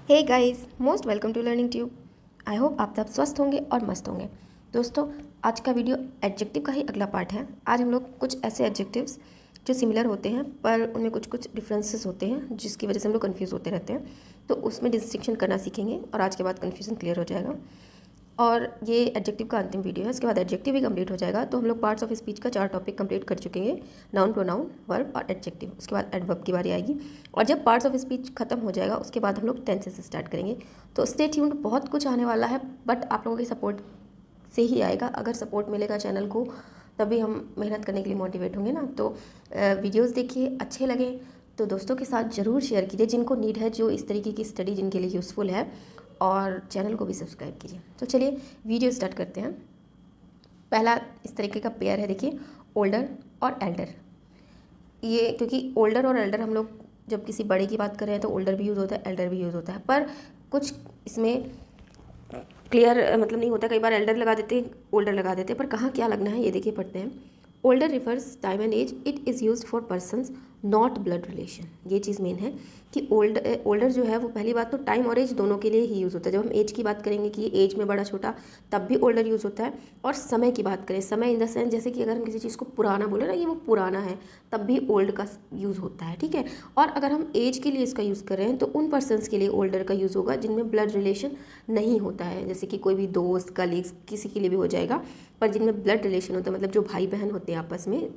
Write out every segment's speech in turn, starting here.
Hey guys, most welcome to learning tube. I hope आप सब स्वस्थ होंगे और मस्त होंगे। दोस्तों, आज का वीडियो एडजेक्टिव का ही अगला पार्ट है। आज हम लोग कुछ ऐसे एडजेक्टिव्स जो सिमिलर होते हैं पर उनमें कुछ कुछ डिफरेंसेस होते हैं जिसकी वजह से हम लोग कन्फ्यूज़ होते रहते हैं, तो उसमें डिस्टिंक्शन करना सीखेंगे और आज के बाद कन्फ्यूज़न क्लियर हो जाएगा। और ये एडजेक्टिव का अंतिम वीडियो है, इसके बाद एडजेक्टिव भी कंप्लीट हो जाएगा। तो हम लोग पार्ट्स ऑफ स्पीच का 4 टॉपिक कंप्लीट कर चुके हैं, नाउन, प्रोनाउन, वर्ब और एडजेक्टिव। उसके बाद एडवर्ब की बारी आएगी और जब पार्ट्स ऑफ स्पीच खत्म हो जाएगा उसके बाद हम लोग टेंसेस से स्टार्ट करेंगे। तो स्टे ट्यून्ड, बहुत कुछ आने वाला है बट आप लोगों की सपोर्ट से ही आएगा। अगर सपोर्ट मिलेगा चैनल को तभी हम मेहनत करने के लिए मोटिवेट होंगे ना। तो वीडियोस देखिए, अच्छे लगे तो दोस्तों के साथ ज़रूर शेयर कीजिए जिनको नीड है, जो इस तरीके की स्टडी जिनके लिए यूज़फुल है, और चैनल को भी सब्सक्राइब कीजिए। तो चलिए वीडियो स्टार्ट करते हैं। पहला इस तरीके का पेयर है, देखिए, ओल्डर और एल्डर। ये क्योंकि ओल्डर और एल्डर हम लोग जब किसी बड़े की बात कर रहे हैं तो ओल्डर भी यूज़ होता है, एल्डर भी यूज़ होता है, पर कुछ इसमें क्लियर मतलब नहीं होता। कई बार एल्डर लगा देते हैं, ओल्डर लगा देते हैं, पर कहाँ क्या लगना है ये देखिए, पढ़ते हैं। Older refers time and age, it is use for persons not blood relation. ये चीज़ मेन है कि ओल्डर जो है वो पहली बात तो टाइम और एज दोनों के लिए ही यूज़ होता है। जब हम एज की बात करेंगे कि एज में बड़ा छोटा, तब भी ओल्डर यूज़ होता है। और समय की बात करें, समय इन द सेंस जैसे कि अगर हम किसी चीज़ को पुराना बोले ना, ये वो पुराना है, तब भी ओल्ड का यूज़ होता है, ठीक है। और अगर हम एज के लिए इसका यूज़ कर रहे हैं तो उन पर्सनस के लिए ओल्डर का यूज़ होगा जिनमें ब्लड रिलेशन नहीं होता है, जैसे कि कोई भी दोस्त, कलीग्स, किसी के लिए भी हो जाएगा। पर जिनमें ब्लड रिलेशन होता है, मतलब जो भाई बहन होते हैं आपस में,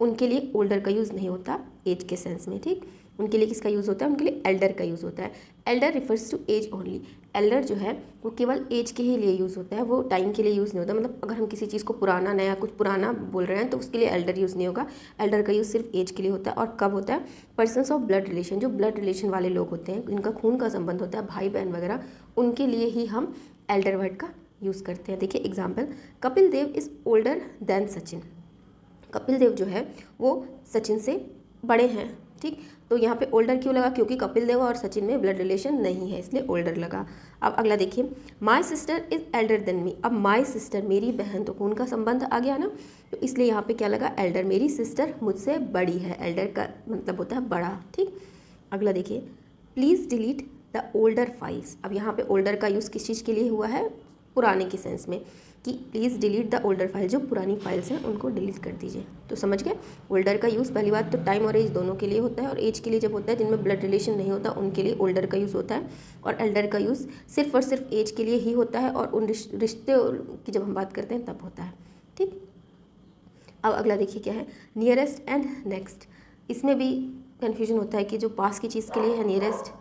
उनके लिए ओल्डर का यूज़ नहीं होता एज के सेंस में, ठीक। उनके लिए किसका यूज़ होता है? उनके लिए एल्डर का यूज़ होता है। Elder refers to age only. Elder जो है वो केवल एज के ही लिए यूज़ होता है, वो टाइम के लिए यूज़ नहीं होता। मतलब अगर हम किसी चीज़ को पुराना, नया, कुछ पुराना बोल रहे हैं तो उसके लिए एल्डर यूज़ नहीं होगा। एल्डर का यूज़ सिर्फ एज के लिए होता है। और कब होता है? पर्सनस ऑफ ब्लड रिलेशन, जो ब्लड रिलेशन वाले लोग होते हैं, इनका खून का संबंध होता है, भाई बहन वगैरह, उनके लिए ही हम एल्डर वर्ड का यूज़ करते हैं। देखिए example, Kapil Dev is older than Sachin. Kapil Dev जो है वो सचिन से बड़े हैं, ठीक। तो यहाँ पे ओल्डर क्यों लगा? क्योंकि कपिल देव और सचिन में ब्लड रिलेशन नहीं है, इसलिए ओल्डर लगा। अब अगला देखिए, my sister is Elder than me. अब माई सिस्टर, मेरी बहन, तो खून का संबंध आ गया ना, तो इसलिए यहाँ पे क्या लगा? एल्डर। मेरी सिस्टर मुझसे बड़ी है, एल्डर का मतलब होता है बड़ा, ठीक। अगला देखिए, please delete the older files. अब यहाँ पे ओल्डर का यूज़ किस चीज़ के लिए हुआ है? पुराने के सेंस में, कि please delete the older file, जो पुरानी फाइल्स हैं उनको डिलीट कर दीजिए। तो समझ गए, ओल्डर का यूज़ पहली बात तो टाइम और एज दोनों के लिए होता है, और एज के लिए जब होता है जिनमें ब्लड रिलेशन नहीं होता उनके लिए ओल्डर का यूज़ होता है, और एल्डर का यूज़ सिर्फ और सिर्फ एज के लिए ही होता है, और उन रिश्ते की जब हम बात करते हैं तब होता है, ठीक। अब अगला देखिए क्या है, नियरेस्ट एंड नेक्स्ट। इसमें भी कन्फ्यूजन होता है कि जो पास की चीज़ के लिए है नियरेस्ट,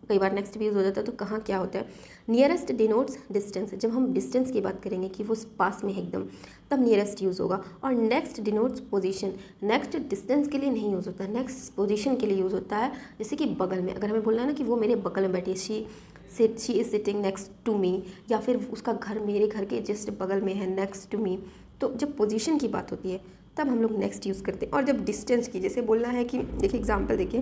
कई बार नेक्स्ट भी यूज़ हो जाता है, तो कहाँ क्या होता है? Nearest denotes distance. जब हम डिस्टेंस की बात करेंगे कि वो पास में है एकदम, तब नियरेस्ट यूज़ होगा। और next denotes position. Next distance के लिए नहीं यूज़ होता है, नेक्स्ट पोजीशन के लिए यूज़ होता है। जैसे कि बगल में, अगर हमें बोलना है ना कि वो मेरे बगल में बैठी है, she is sitting next to me, या फिर उसका घर मेरे घर के जस्ट बगल में है, नेक्स्ट टू मी। तो जब पोजीशन की बात होती है तब हम लोग नेक्स्ट यूज़ करते हैं। और जब डिस्टेंस की, जैसे बोलना है कि, देखिए एग्जाम्पल देखिए,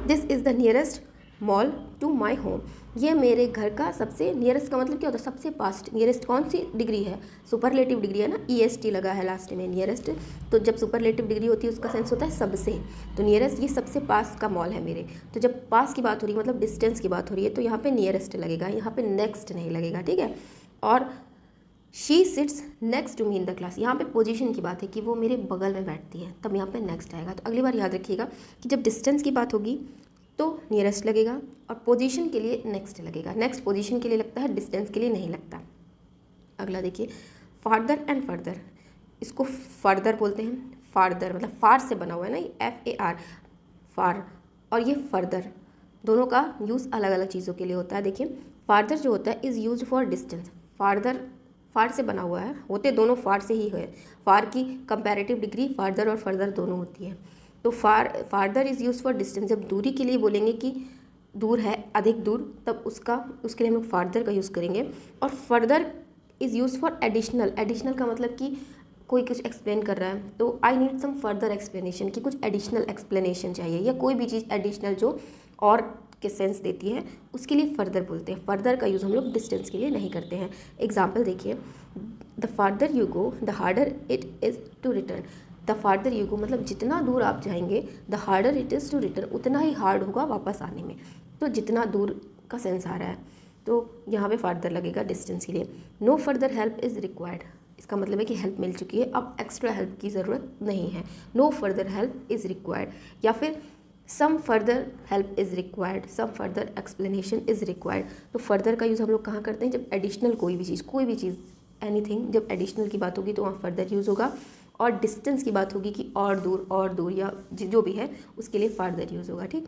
this is the nearest mall to my home. ये मेरे घर का सबसे नियरेस्ट का मतलब क्या होता है? सबसे पास। नियरेस्ट कौन सी डिग्री है? सुपरलेटिव डिग्री है ना, EST लगा है लास्ट में, नियरेस्ट। तो जब सुपरलेटिव डिग्री होती है उसका सेंस होता है सबसे। तो नियरेस्ट, ये सबसे पास का मॉल है मेरे। तो जब पास की बात हो रही है, मतलब डिस्टेंस की बात हो रही है, तो यहाँ पे नियरेस्ट लगेगा, यहाँ पे नेक्स्ट नहीं लगेगा, ठीक है। और she sits next to me in the class, यहाँ पे पोजीशन की बात है कि वो मेरे बगल में बैठती है, तब यहाँ पे नेक्स्ट आएगा। तो अगली बार याद रखिएगा कि जब डिस्टेंस की बात होगी तो नियरेस्ट लगेगा, और पोजीशन के लिए नेक्स्ट लगेगा। नेक्स्ट पोजीशन के लिए लगता है, डिस्टेंस के लिए नहीं लगता। अगला देखिए, फार्दर एंड फर्दर। इसको फर्दर बोलते हैं, फार्दर मतलब फार से बना हुआ है ना, FAR, फार, और ये फर्दर, दोनों का यूज़ अलग अलग चीज़ों के लिए होता है। देखिए फार्दर जो होता है is use for distance. Farther far से बना हुआ है, होते दोनों फार से ही है। फार की कंपैरेटिव डिग्री फार्दर और फर्दर दोनों होती है। तो farther is use for distance, जब दूरी के लिए बोलेंगे कि दूर है, अधिक दूर, तब उसके लिए हम लोग फार्दर का यूज़ करेंगे। और further is use for additional. Additional का मतलब कि कोई कुछ एक्सप्लेन कर रहा है तो I need some further explanation, कि कुछ एडिशनल एक्सप्लेनेशन चाहिए, या कोई भी चीज़ एडिशनल जो और के सेंस देती है, उसके लिए फर्दर बोलते हैं। फर्दर का यूज़ हम लोग डिस्टेंस के लिए नहीं करते हैं। एग्जाम्पल देखिए, the farther you go the harder it is to return. The farther you go मतलब जितना दूर आप जाएंगे, the harder it is to return, उतना ही हार्ड होगा वापस आने में। तो जितना दूर का सेंस आ रहा है, तो यहाँ पे फर्दर लगेगा डिस्टेंस के लिए। No further help is required, इसका मतलब है कि हेल्प मिल चुकी है, अब एक्स्ट्रा हेल्प की ज़रूरत नहीं है। No further help is required, या फिर some further help is required, some further explanation is required. तो फर्दर का यूज़ हम लोग कहाँ करते हैं, जब एडिशनल कोई भी चीज़ एनीथिंग जब एडिशनल की बात होगी तो वहाँ फर्दर यूज़ होगा, और डिस्टेंस की बात होगी कि और दूर या जो भी है उसके लिए फर्दर यूज़ होगा। ठीक,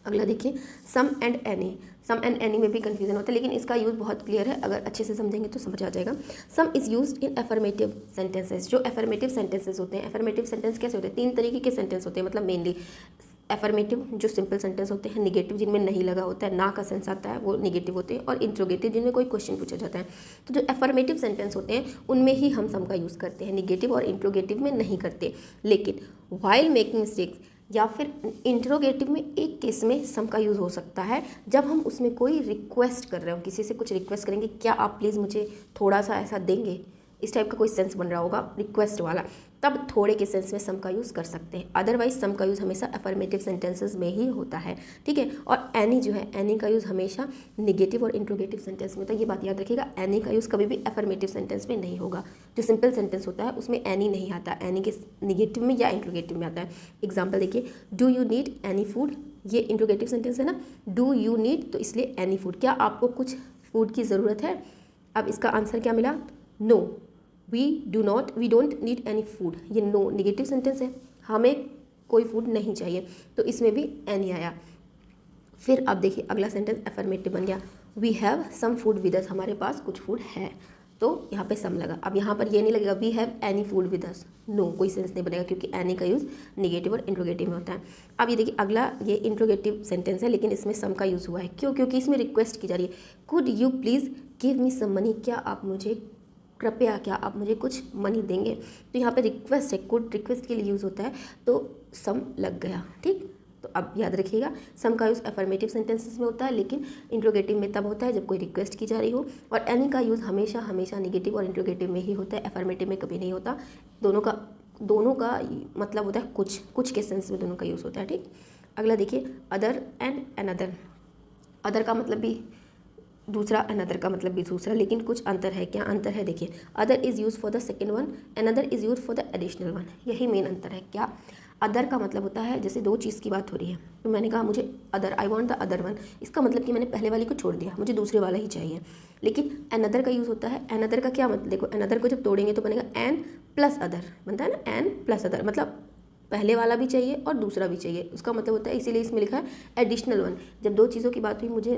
अगला देखिए some and any. Some and any में भी कन्फ्यूजन होता है, लेकिन इसका यूज़ बहुत क्लियर है, अगर अच्छे से समझेंगे तो समझ आ जाएगा। सम is used in affirmative sentences. जो एफर्मेटिव सेंटेंसेस होते हैं, एफर्मेटिव सेंटेंस कैसे होते हैं, 3 तरीके के सेंटेंस होते हैं, मतलब मेनली एफर्मेटिव जो सिंपल सेंटेंस होते हैं, निगेटिव जिनमें नहीं लगा होता है, ना का सेंस आता है, वो निगेटिव होते हैं, और इंट्रोगेटिव जिनमें कोई क्वेश्चन पूछा जाता है। तो जो एफर्मेटिव सेंटेंस होते हैं उनमें ही हम सम का यूज़ करते हैं, निगेटिव और इंट्रोगेटिव में नहीं करते। लेकिन वाइल मेकिंग मिस्टेक्स या फिर इंट्रोगेटिव में एक केस में सम का यूज़ हो सकता है, जब हम उसमें कोई रिक्वेस्ट कर रहे हो, किसी से कुछ रिक्वेस्ट करेंगे, क्या आप प्लीज़ मुझे थोड़ा सा ऐसा देंगे, इस टाइप का कोई सेंस बन रहा होगा रिक्वेस्ट वाला, तब थोड़े के सेंस में सम का यूज़ कर सकते हैं। अदरवाइज सम का यूज़ हमेशा अफर्मेटिव सेंटेंसेस में ही होता है। ठीक है, और एनी जो है, एनी का यूज़ हमेशा निगेटिव और इंट्रोगेटिव सेंटेंस में होता है, ये बात याद रखिएगा। एनी का यूज़ कभी भी अफर्मेटिव सेंटेंस में नहीं होगा। जो सिंपल सेंटेंस होता है उसमें एनी नहीं आता, एनी के निगेटिव में या इंट्रोगेटिव में आता है। एग्जाम्पल देखिए, do you need any food, ये इंट्रोगेटिव सेंटेंस है ना, डू यू नीड, तो इसलिए एनी फूड, क्या आपको कुछ फूड की ज़रूरत है। अब इसका आंसर क्या मिला, no, we don't need any food, ये नो निगेटिव सेंटेंस है, हमें कोई फूड नहीं चाहिए, तो इसमें भी एनी आया। फिर अब देखिए अगला सेंटेंस अफर्मेटिव बन गया, we have some food with us, हमारे पास कुछ फूड है, तो यहाँ पे सम लगा। अब यहाँ पर ये नहीं लगेगा we have any food with us, no, कोई सेंस नहीं बनेगा, क्योंकि एनी का यूज़ निगेटिव और इंट्रोगेटिव में होता है। अब ये देखिए अगला, ये इंट्रोगेटिव सेंटेंस है, लेकिन इसमें सम का यूज़ हुआ है, क्यों, क्योंकि इसमें रिक्वेस्ट की जा रही है, could you please give me some money, क्या आप मुझे कृपया, क्या आप मुझे कुछ मनी देंगे। तो यहाँ पे रिक्वेस्ट है, कुड रिक्वेस्ट के लिए यूज़ होता है, तो सम लग गया। ठीक, तो अब याद रखिएगा सम का यूज़ अफर्मेटिव सेंटेंसेस में होता है, लेकिन इंट्रोगेटिव में तब होता है जब कोई रिक्वेस्ट की जा रही हो, और एनी का यूज़ हमेशा निगेटिव और इंट्रोगेटिव में ही होता है, अफर्मेटिव में कभी नहीं होता। दोनों का मतलब होता है कुछ के सेंस में दोनों का यूज़ होता है। ठीक, अगला देखिए अदर एंड अनदर। अदर का मतलब भी दूसरा, अनदर का मतलब भी दूसरा, लेकिन कुछ अंतर है। क्या अंतर है, देखिए other is use for the second one, another is use for the additional one, यही मेन अंतर है। क्या, अदर का मतलब होता है जैसे 2 चीज़ की बात हो रही है, तो मैंने कहा मुझे other, I want the other one, इसका मतलब कि मैंने पहले वाली को छोड़ दिया, मुझे दूसरे वाला ही चाहिए। लेकिन अनदर का यूज़ होता है, अनदर का क्या मतलब, देखो अनदर को जब तोड़ेंगे तो बनेगा एन प्लस अदर, बनता है ना, एन प्लस अदर, मतलब पहले वाला भी चाहिए और दूसरा भी चाहिए, उसका मतलब होता है, इसीलिए इसमें लिखा है एडिशनल वन। जब 2 चीज़ों की बात हुई,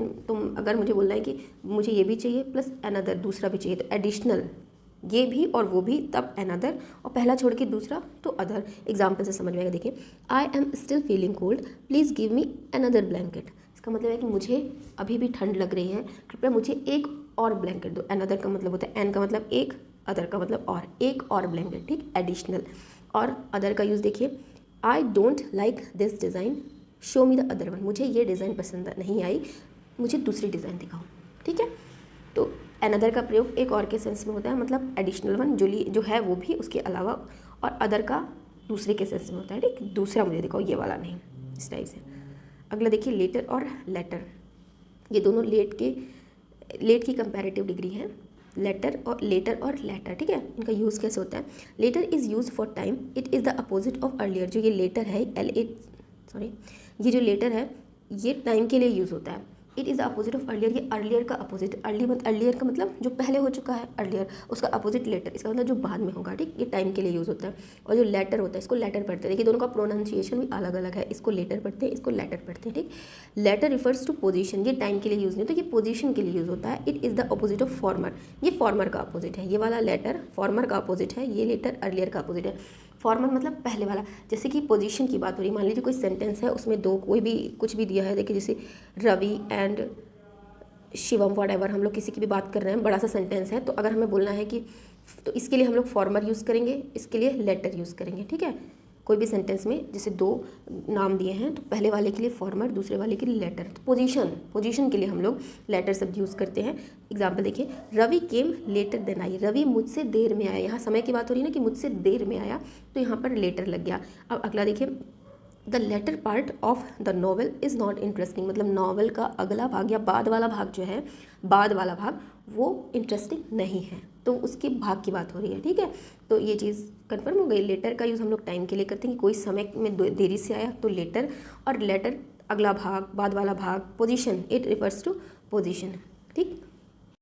अगर मुझे बोलना है कि मुझे ये भी चाहिए प्लस अनदर दूसरा भी चाहिए, तो एडिशनल, ये भी और वो भी, तब अनदर, और पहला छोड़ के दूसरा तो अदर। एग्जाम्पल से समझ में आएगा, देखिए I am still feeling cold, please give me another blanket, इसका मतलब है कि मुझे अभी भी ठंड लग रही है, कृपया मुझे एक और ब्लैंकेट दो। अनदर का मतलब होता है, एन का मतलब एक, अदर का मतलब और, एक और ब्लैंकेट। ठीक, एडिशनल। और अदर का यूज़ देखिए, I don't like this design, show me the other one, मुझे ये डिज़ाइन पसंद नहीं आई, मुझे दूसरी डिज़ाइन दिखाओ। ठीक है, तो अनदर का प्रयोग एक और के सेंस में होता है, मतलब एडिशनल वन जो है वो भी, उसके अलावा, और अदर का दूसरे के सेंस में होता है। ठीक, दूसरा मुझे दिखाओ, ये वाला नहीं, इस टाइप से। अगला देखिए लेटर और लेटर, ये दोनों लेट की कंपैरेटिव डिग्री है, लेटर और लेटर। ठीक है, इनका यूज़ कैसे होता है, later is use for time, it is the opposite of earlier. जो ये लेटर है, ये जो लेटर है ये टाइम के लिए यूज़ होता है। It is the opposite of earlier, ये अर्लियर का अपोजिट, अर्लियर का मतलब जो पहले हो चुका है, अर्लियर, उसका अपोजिट लेटर, इसका मतलब जो बाद में होगा। ठीक, ये टाइम के लिए यूज़ होता है। और जो लेटर होता है, इसको लेटर पढ़ते हैं, देखिए दोनों का प्रोनाउंसिएशन भी अलग अलग है, इसको लेटर पढ़ते हैं, इसको लेटर पढ़ते हैं। ठीक, लेटर रिफर्स टू पोजीशन, ये टाइम के लिए यूज़ नहीं होता, ये पोजीशन के लिए यूज़ होता है। It is the opposite of former, ये फॉर्मर का अपोजिट है, ये वाला लेटर फॉर्मर का अपोजिट है, ये लेटर अर्लियर का अपोजिट है। फॉर्मर मतलब पहले वाला, जैसे कि पोजीशन की बात हो रही है, मान लीजिए कोई सेंटेंस है, उसमें कोई भी कुछ भी दिया है, देखिए जैसे रवि एंड शिवम वॉटएवर, हम लोग किसी की भी बात कर रहे हैं, बड़ा सा सेंटेंस है, तो अगर हमें बोलना है कि, तो इसके लिए हम लोग फॉर्मर यूज़ करेंगे, इसके लिए लेटर यूज़ करेंगे। ठीक है, कोई भी सेंटेंस में जैसे 2 नाम दिए हैं, तो पहले वाले के लिए फॉर्मर, दूसरे वाले के लिए लेटर। तो पोजीशन के लिए हम लोग लेटर शब्द यूज़ करते हैं। एग्जाम्पल देखिए, Ravi came later than I, Ravi मुझसे देर में आया, यहाँ समय की बात हो रही है ना कि मुझसे देर में आया, तो यहाँ पर लेटर लग गया। अब अगला देखिए, the latter part of the novel is not interesting, मतलब नॉवल का अगला भाग या बाद वाला भाग जो है, बाद वाला भाग वो इंटरेस्टिंग नहीं है, तो उसके भाग की बात हो रही है, ठीक है। तो ये चीज़ कन्फर्म हो गई। लेटर का यूज़ हम लोग टाइम के लिए करते हैं कि कोई समय में देरी से आया तो लेटर, और लेटर अगला भाग, बाद वाला भाग, position, it refers to position, ठीक।